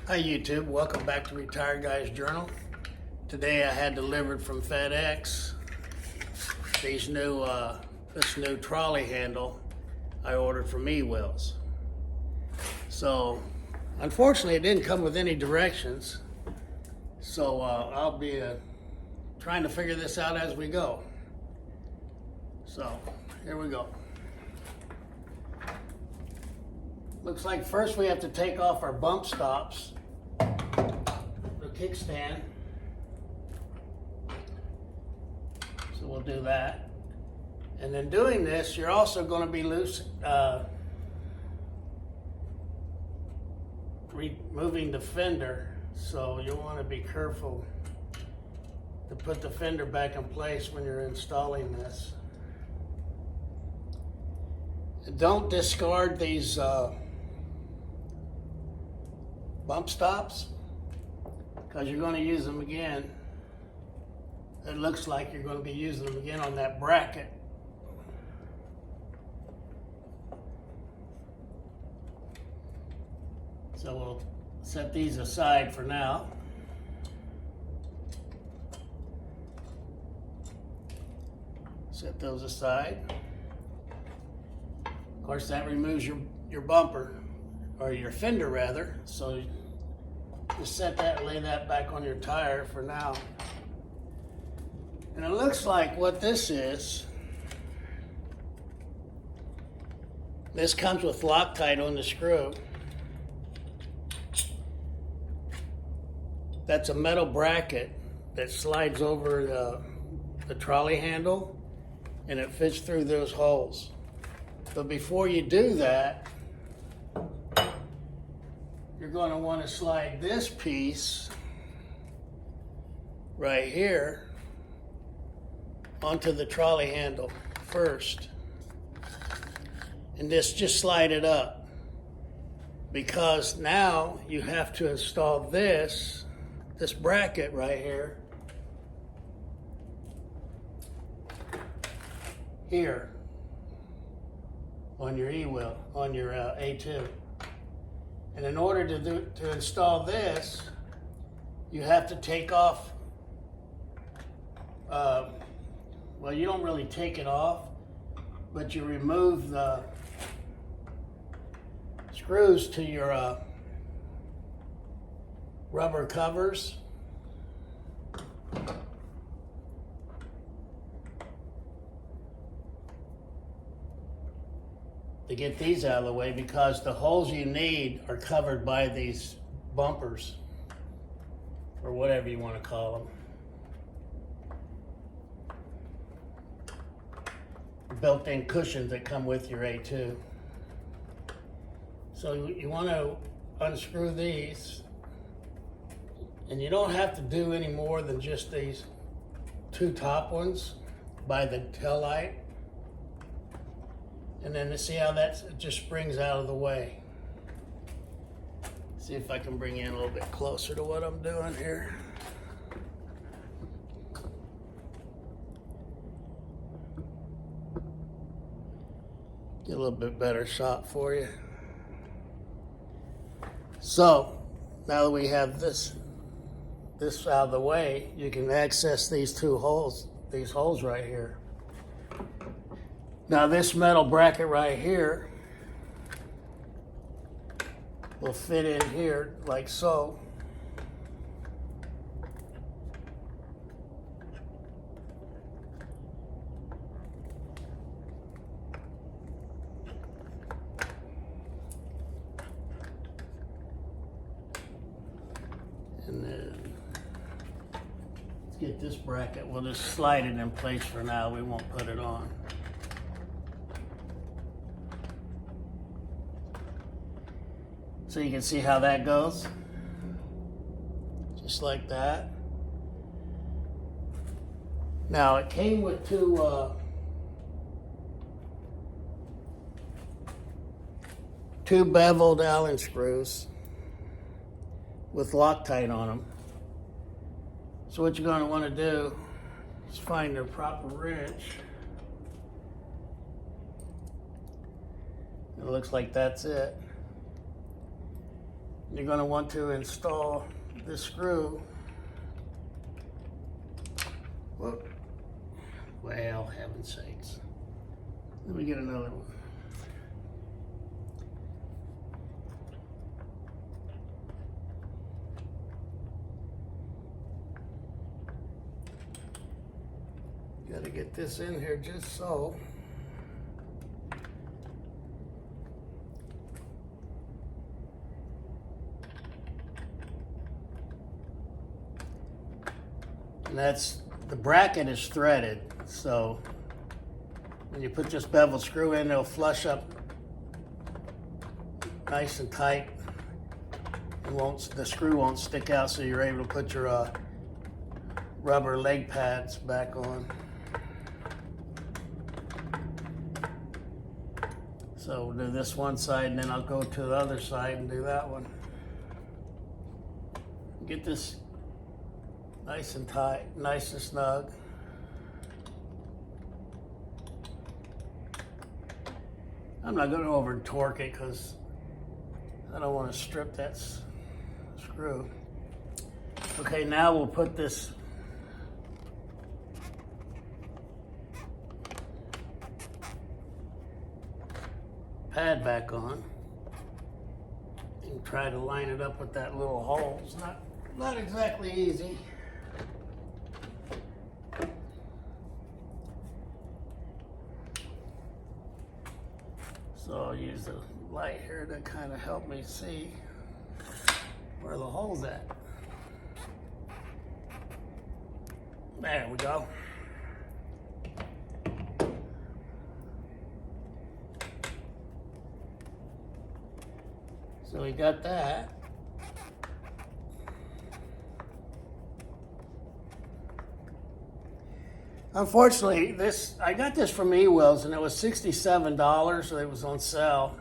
Hi YouTube, welcome back to Retired Guy's Journal. Today I had delivered from FedEx this new trolley handle I ordered from ewheels. So unfortunately it didn't come with any directions, so I'll be trying to figure this out as we go. So here we go. Looks like first we have to take off our bump stops, the kickstand. So we'll do that. And then doing this, you're also going to be removing the fender. So you'll want to be careful to put the fender back in place when you're installing this. And don't discard these bump stops, because you're going to use them again. It looks like you're going to be using them again on that bracket. So we'll set these aside for now. Set those aside. Of course, that removes your bumper, or your fender rather, so just set that and lay that back on your tire for now. And it looks like what this is, this comes with Loctite on the screw. That's a metal bracket that slides over the trolley handle, and it fits through those holes. But before you do that, you're going to want to slide this piece right here onto the trolley handle first. And just slide it up, because now you have to install this bracket right here on your E-wheel, on your A2. And in order to install this, you have to take off, well, you don't really take it off, but you remove the screws to your rubber covers. To get these out of the way, because the holes you need are covered by these bumpers, or whatever you want to call them. Built-in cushions that come with your A2. So you want to unscrew these, and you don't have to do any more than just these two top ones by the tail light. And then to see how that just springs out of the way. See if I can bring you in a little bit closer to what I'm doing here. Get a little bit better shot for you. So now that we have this out of the way, you can access these holes right here. Now this metal bracket right here will fit in here like so. And then let's get this bracket. We'll just slide it in place for now. We won't put it on. So you can see how that goes, just like that. Now it came with two beveled Allen screws with Loctite on them. So what you're going to want to do is find the proper wrench. It looks like that's it. You're going to want to install this screw. Whoop. Well, heaven's sakes. Let me get another one. Got to get this in here just so. And that's, the bracket is threaded, so when you put this bevel screw in, it'll flush up nice and tight. The screw won't stick out, so you're able to put your rubber leg pads back on. So we'll do this one side, and then I'll go to the other side and do that one. Get this nice and tight, nice and snug. I'm not going to over torque it because I don't want to strip that screw. Okay, now we'll put this pad back on and try to line it up with that little hole. It's not exactly easy. So I'll use the light here to kind of help me see where the hole's at. There we go. So we got that. Unfortunately, I got this from ewheels, and it was $67, so it was on sale.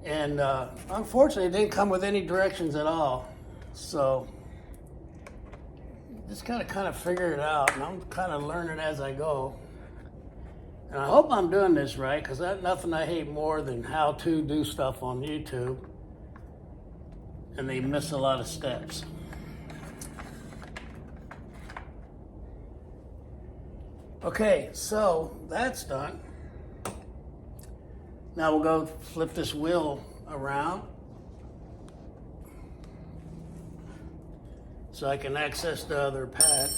And unfortunately, it didn't come with any directions at all. So just kind of figure it out, and I'm kind of learning as I go. And I hope I'm doing this right, because there's nothing I hate more than how to do stuff on YouTube, and they miss a lot of steps. Okay, so that's done. Now we'll go flip this wheel around so I can access the other pad.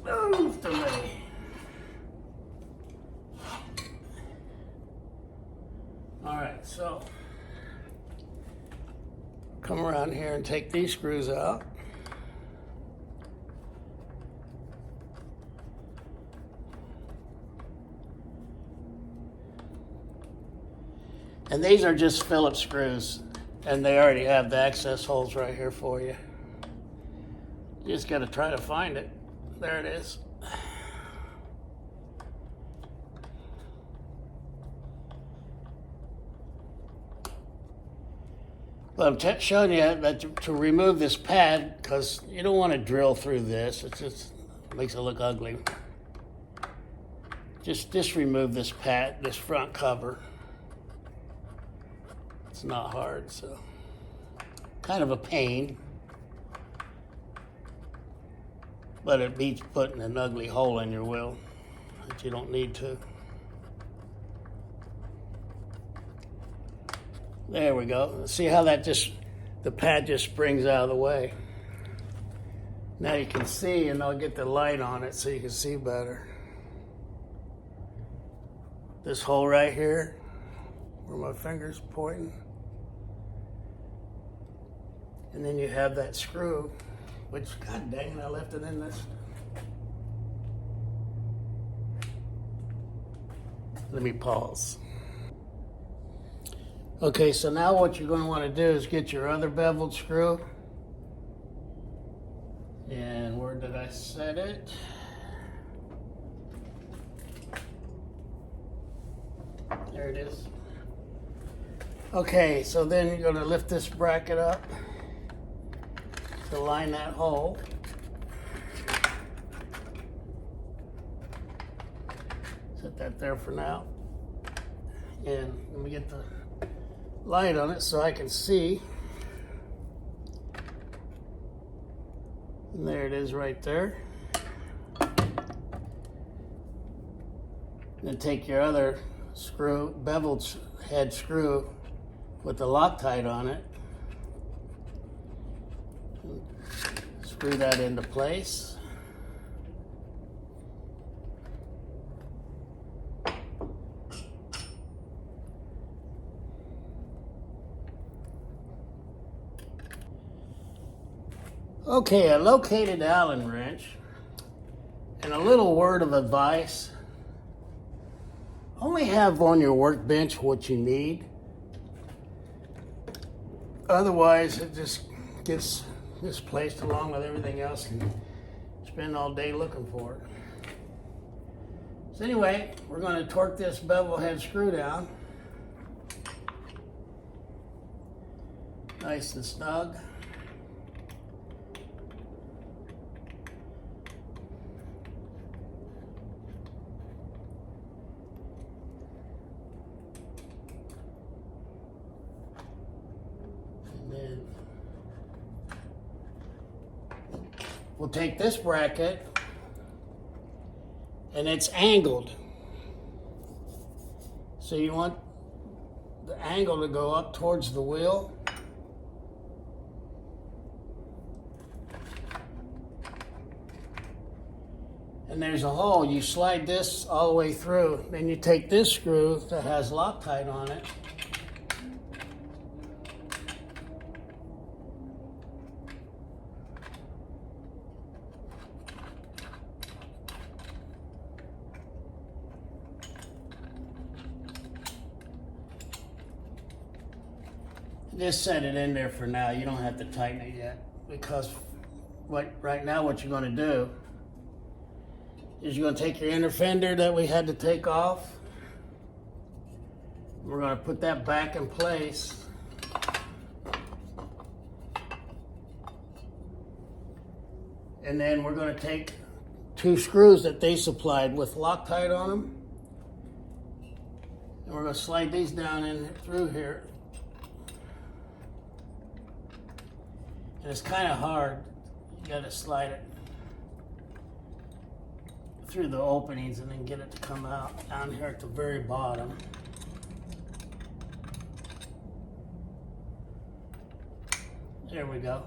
Move to me. All right, so come around here and take these screws out. And these are just Phillips screws, and they already have the access holes right here for you. You just got to try to find it. There it is. But I'm showing you that to remove this pad, because you don't want to drill through this. It just makes it look ugly. Just remove this pad, this front cover. It's not hard, so kind of a pain, but it beats putting an ugly hole in your wheel that you don't need to. There we go. See how that the pad just springs out of the way. Now you can see, and I'll get the light on it so you can see better. This hole right here, where my finger's pointing. And then you have that screw, which, god dang it, I left it in this. Let me pause. Okay, so now what you're going to want to do is get your other beveled screw. And where did I set it? There it is. Okay, so then you're going to lift this bracket up to line that hole. Set that there for now. And let me get the light on it so I can see. And there it is right there. Then take your other screw, beveled head screw with the Loctite on it. Screw that into place. Okay, I located the Allen wrench, and a little word of advice. Only have on your workbench what you need. Otherwise, it just gets misplaced along with everything else and you spend all day looking for it. So anyway, we're going to torque this bevel head screw down. Nice and snug. We'll take this bracket, and it's angled. So you want the angle to go up towards the wheel. And there's a hole. You slide this all the way through. Then you take this screw that has Loctite on it. Just set it in there for now. You don't have to tighten it yet, because right now what you're going to do is you're going to take your inner fender that we had to take off. We're going to put that back in place. And then we're going to take two screws that they supplied with Loctite on them, and we're going to slide these down in through here. And it's kind of hard. You got to slide it through the openings and then get it to come out down here at the very bottom. There we go.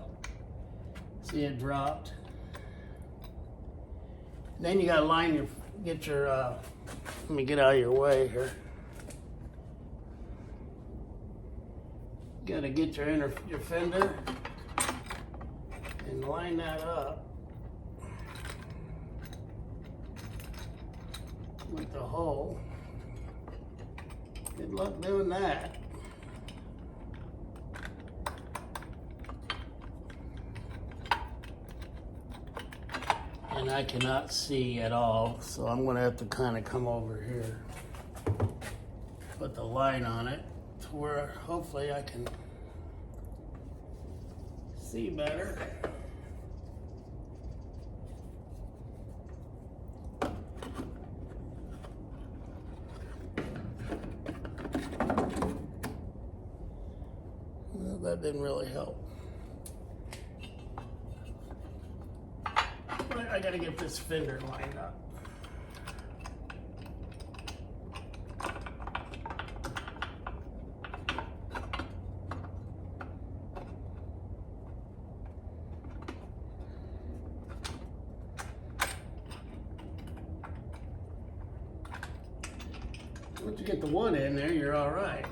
See, it dropped. Then you got to line your, let me get out of your way here. You got to get your fender and line that up with the hole. Good luck doing that. And I cannot see at all, so I'm going to have to kind of come over here, put the line on it to where hopefully I can see better. Well, that didn't really help. I gotta get this fender lined up. Once you get the one in there, you're all right.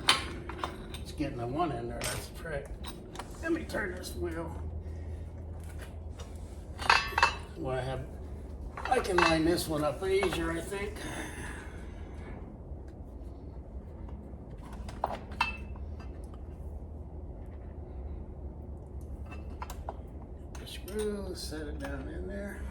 It's getting the one in there, that's the trick. Let me turn this wheel. Well, I can line this one up easier, I think. The screw, set it down in there.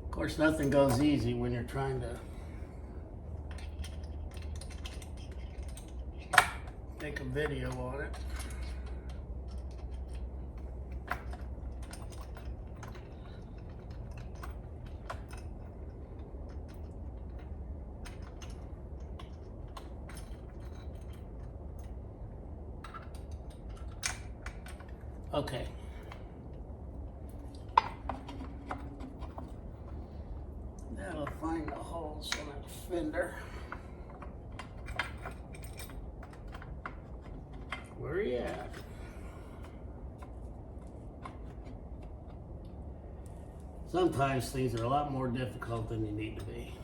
Of course, nothing goes easy when you're trying to make a video on it. Okay. That'll find the holes in that fender. Where are you at? Sometimes things are a lot more difficult than you need to be.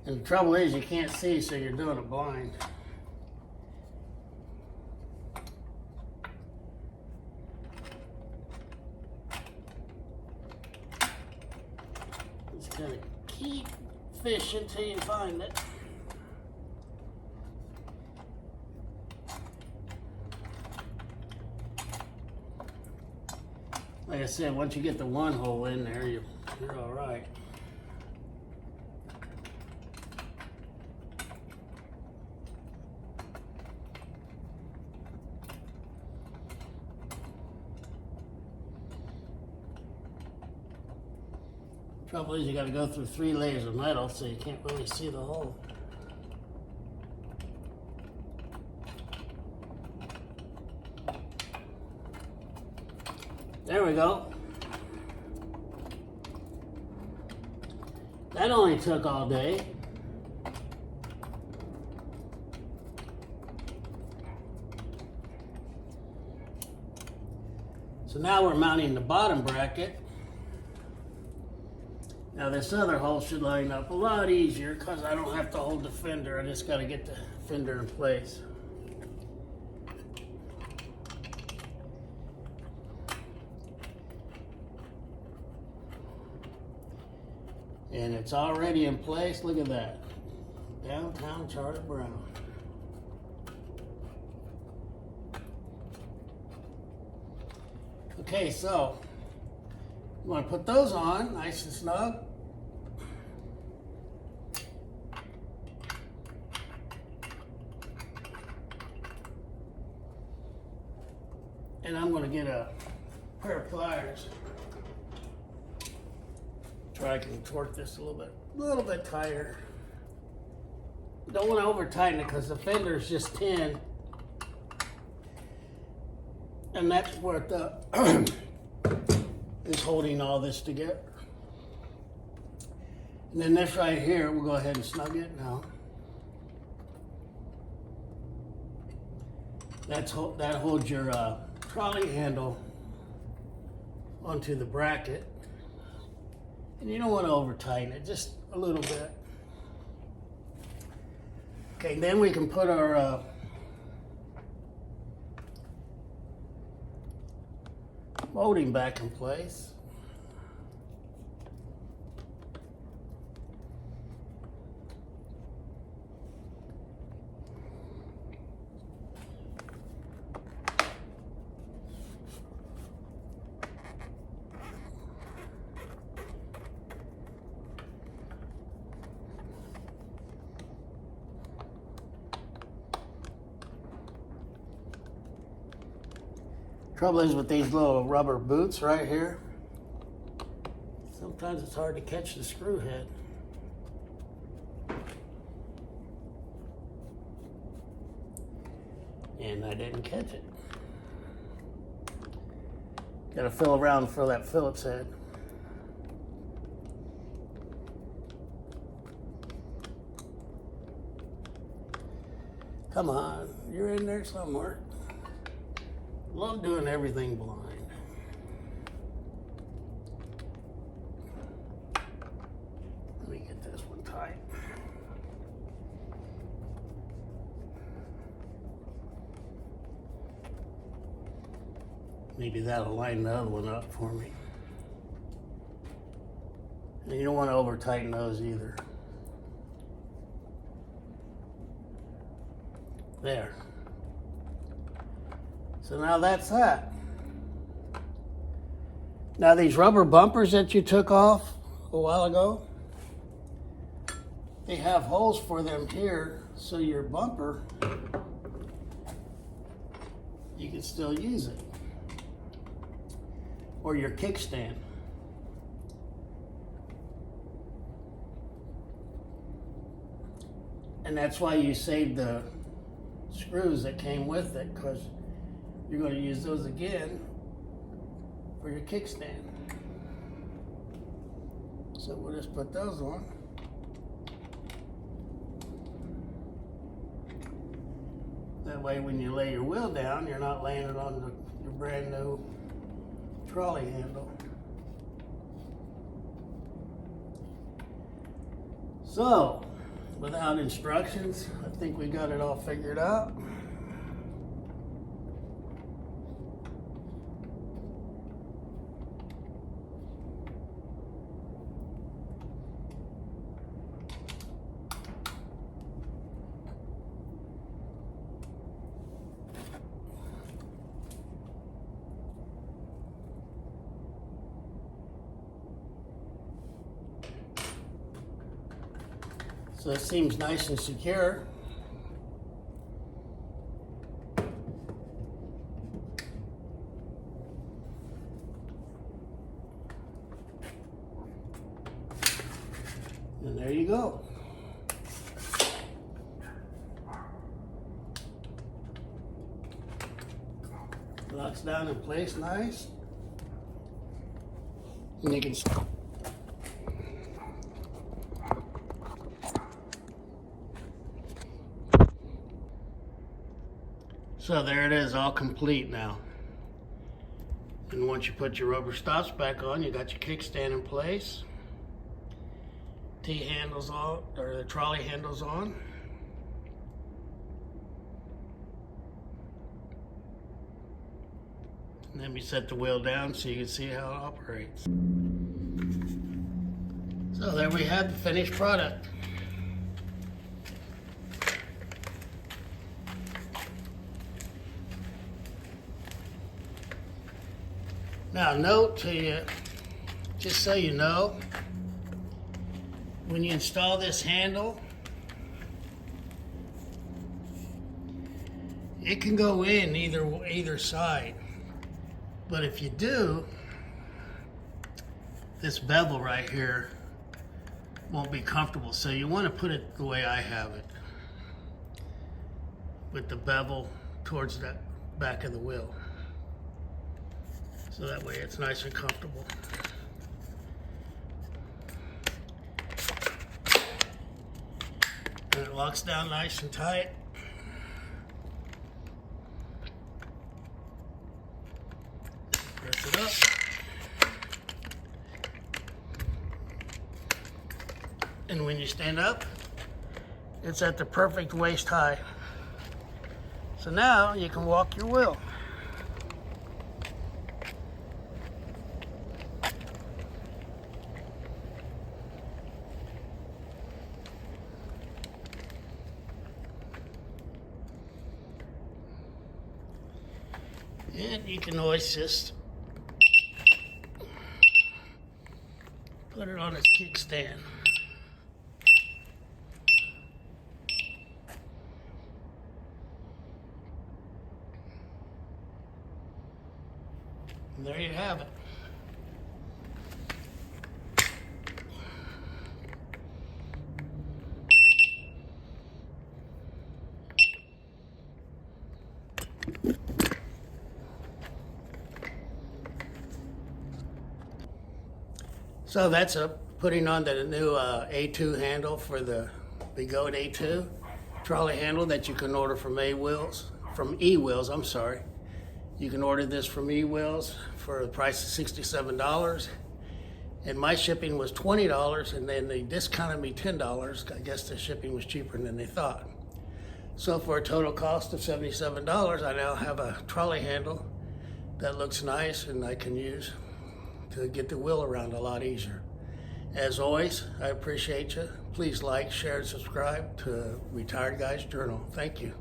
And the trouble is you can't see, so you're doing it blind. Just kind of keep fishing till you find it. Like I said, once you get the one hole in there, you're all right. Trouble is you got to go through 3 layers of metal, so you can't really see the hole. There we go. That only took all day. So now we're mounting the bottom bracket. Now this other hole should line up a lot easier because I don't have to hold the fender. I just got to get the fender in place. And it's already in place. Look at that. Downtown Charlie Brown. Okay, so you want to put those on nice and snug. And I'm going to get a pair of pliers. Try I can torque this a little bit tighter. Don't want to over tighten it because the fender is just tin. And that's what is holding all this together. And then this right here, we'll go ahead and snug it now. That holds your trolley handle onto the bracket. And you don't want to over tighten it, just a little bit. Okay, then we can put our molding back in place. Trouble is with these little rubber boots right here, sometimes it's hard to catch the screw head. And I didn't catch it. Gotta feel around for that Phillips head. Come on, you're in there somewhere. Love doing everything blind. Let me get this one tight. Maybe that'll line the other one up for me. And you don't want to over tighten those either. There. So now that's that. Now these rubber bumpers that you took off a while ago, they have holes for them here, so your bumper, you can still use it. Or your kickstand. And that's why you saved the screws that came with it, because you're going to use those again for your kickstand. So we'll just put those on. That way when you lay your wheel down, you're not laying it on your brand new trolley handle. So, without instructions, I think we got it all figured out. So it seems nice and secure. And there you go. Locks down in place nice. And you can So there it is, all complete now. And once you put your rubber stops back on, you got your kickstand in place. T-handles on, or the trolley handles on. And then we set the wheel down so you can see how it operates. So there we have the finished product. Now, note to you, just so you know, when you install this handle, it can go in either side. But if you do, this bevel right here won't be comfortable. So you want to put it the way I have it, with the bevel towards the back of the wheel. So that way it's nice and comfortable. And it locks down nice and tight. Press it up. And when you stand up, it's at the perfect waist high. So now you can walk your wheel. And you can always just put it on its kickstand. And there you have it. So that's putting on the new A2 handle for the Goat A2 trolley handle that you can order from ewheels, I'm sorry. You can order this from ewheels for the price of $67. And my shipping was $20, and then they discounted me $10. I guess the shipping was cheaper than they thought. So for a total cost of $77, I now have a trolley handle that looks nice and I can use to get the wheel around a lot easier. As always, I appreciate you. Please like, share, and subscribe to Retired Guy's Journal. Thank you.